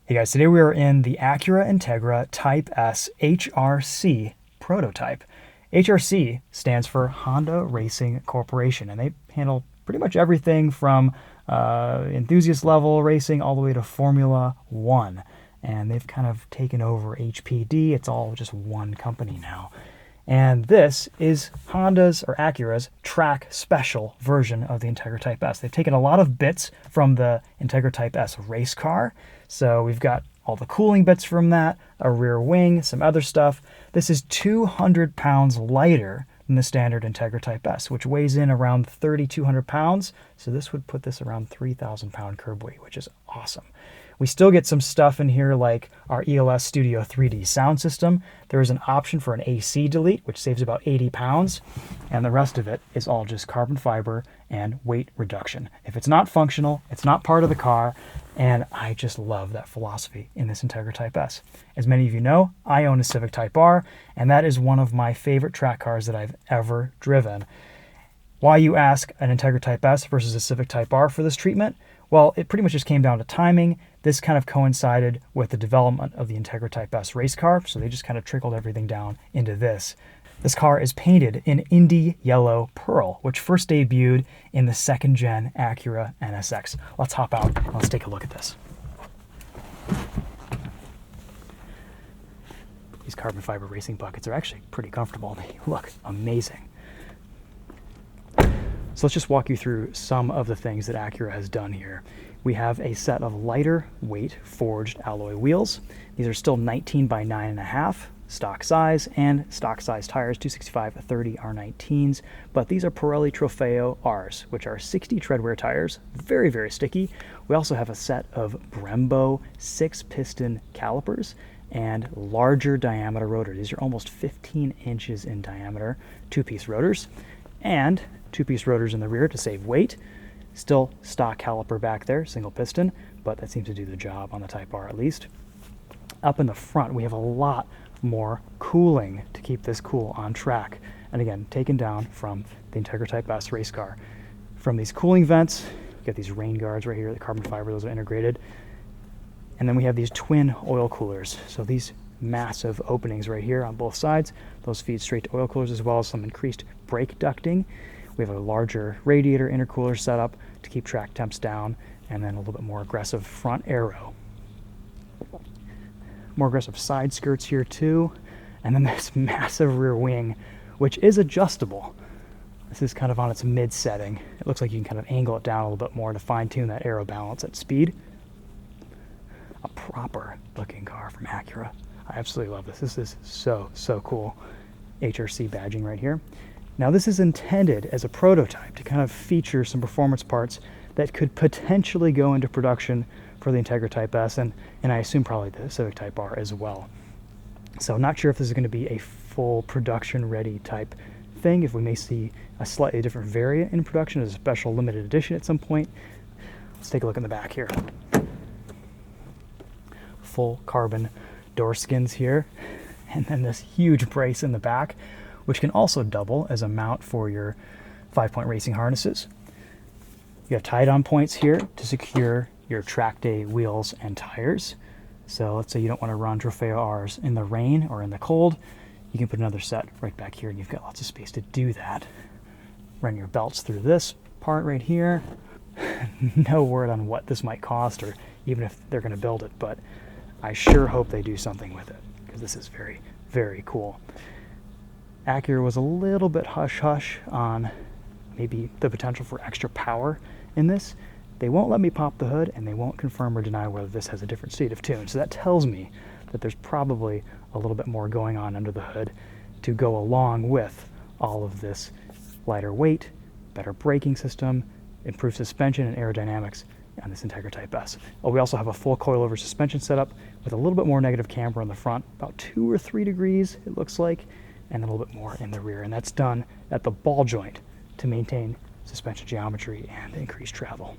Hey guys, today we are in the Acura Integra Type S HRC prototype. HRC stands for Honda Racing Corporation, and they handle pretty much everything from enthusiast level racing all the way to Formula One. And they've kind of taken over HPD. It's all just one company now. And this is Honda's or Acura's track special version of the Integra Type S. They've taken a lot of bits from the Integra Type S race car. So we've got all the cooling bits from that, a rear wing, some other stuff. This is 200 pounds lighter than the standard Integra Type S, which weighs in around 3,200 pounds. So this would put this around 3,000 pound curb weight, which is awesome. We still get some stuff in here like our ELS Studio 3D sound system. There is an option for an AC delete, which saves about 80 pounds, and the rest of it is all just carbon fiber and weight reduction. If it's not functional, it's not part of the car, and I just love that philosophy in this Integra Type S. As many of you know, I own a Civic Type R, and that is one of my favorite track cars that I've ever driven. Why, you ask, an Integra Type S versus a Civic Type R for this treatment? Well, it pretty much just came down to timing. This kind of coincided with the development of the Integra Type S race car, so they just kind of trickled everything down into this. This car is painted in Indy Yellow Pearl, which first debuted in the second gen Acura NSX. Let's hop out and let's take a look at this. These carbon fiber racing buckets are actually pretty comfortable. They look amazing. So let's just walk you through some of the things that Acura has done here. We have a set of lighter weight forged alloy wheels. These are still 19 by 9.5 stock size, and stock size tires, 265/30 R19s, but these are Pirelli Trofeo Rs, which are 60 treadwear tires, very, very sticky. We also have a set of Brembo 6-piston calipers and larger diameter rotors. These are almost 15 inches in diameter, two-piece rotors, and two-piece rotors in the rear to save weight. Still stock caliper back there, single piston, but that seems to do the job on the Type R at least. Up in the front, we have a lot more cooling to keep this cool on track. And again, taken down from the Integra Type S race car. From these cooling vents, we get these rain guards right here, the carbon fiber, those are integrated. And then we have these twin oil coolers. So these massive openings right here on both sides, those feed straight to oil coolers, as well as some increased brake ducting. We have a larger radiator intercooler setup to keep track temps down, and then a little bit more aggressive front aero. More aggressive side skirts here too, and then this massive rear wing, which is adjustable. This is kind of on its mid setting. It looks like you can kind of angle it down a little bit more to fine tune that aero balance at speed. A proper looking car from Acura. I absolutely love this. This is so, so cool. HRC badging right here. Now this is intended as a prototype to kind of feature some performance parts that could potentially go into production for the Integra Type S, and I assume probably the Civic Type R as well. So not sure if this is going to be a full production ready type thing, if we may see a slightly different variant in production as a special limited edition at some point. Let's take a look in the back here. Full carbon door skins here, and then this huge brace in the back, which can also double as a mount for your 5-point racing harnesses. You have tie-down points here to secure your track day wheels and tires. So let's say you don't want to run Trofeo Rs in the rain or in the cold, you can put another set right back here and you've got lots of space to do that. Run your belts through this part right here. No word on what this might cost or even if they're going to build it, but I sure hope they do something with it because this is very, very cool. Acura was a little bit hush-hush on maybe the potential for extra power in this. They won't let me pop the hood, and they won't confirm or deny whether this has a different state of tune. So that tells me that there's probably a little bit more going on under the hood to go along with all of this lighter weight, better braking system, improved suspension and aerodynamics on this Integra Type S. Oh, we also have a full coilover suspension setup with a little bit more negative camber on the front, about 2 or 3 degrees it looks like, and a little bit more in the rear, and that's done at the ball joint to maintain suspension geometry and increase travel.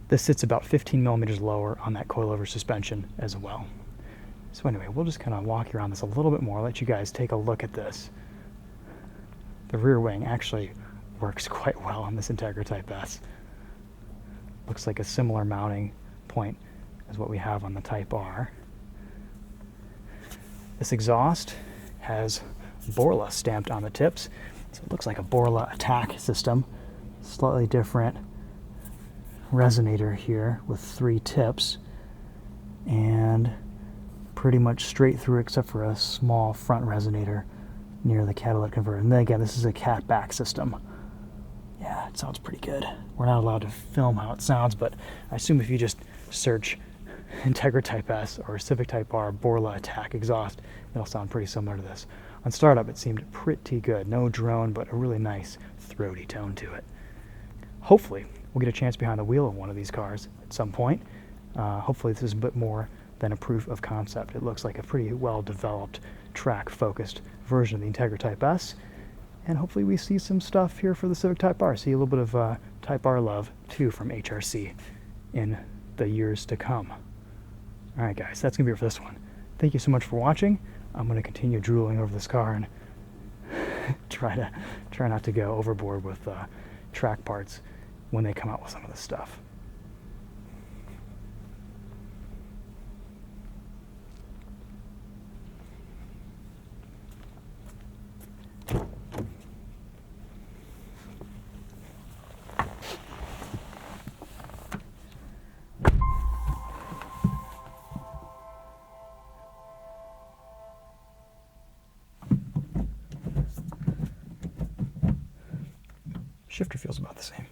This sits about 15 millimeters lower on that coilover suspension as well. So anyway, we'll just kind of walk around this a little bit more, let you guys take a look at this. The rear wing actually works quite well on this Integra Type S. Looks like a similar mounting point as what we have on the Type R. This exhaust has Borla stamped on the tips, so it looks like a Borla attack system. Slightly different resonator here with 3 tips, and pretty much straight through except for a small front resonator near the catalytic converter. And then again, this is a cat back system. Yeah, it sounds pretty good. We're not allowed to film how it sounds, but I assume if you just search Integra Type S or Civic Type R Borla attack exhaust, it'll sound pretty similar to this. On startup, it seemed pretty good. No drone, but a really nice throaty tone to it. Hopefully, we'll get a chance behind the wheel of one of these cars at some point. Hopefully, this is a bit more than a proof of concept. It looks like a pretty well-developed, track-focused version of the Integra Type S. And hopefully we see some stuff here for the Civic Type R. See a little bit of Type R love, too, from HRC in the years to come. All right, guys, that's going to be it for this one. Thank you so much for watching. I'm going to continue drooling over this car and try not to go overboard with track parts when they come out with some of this stuff. Shifter feels about the same.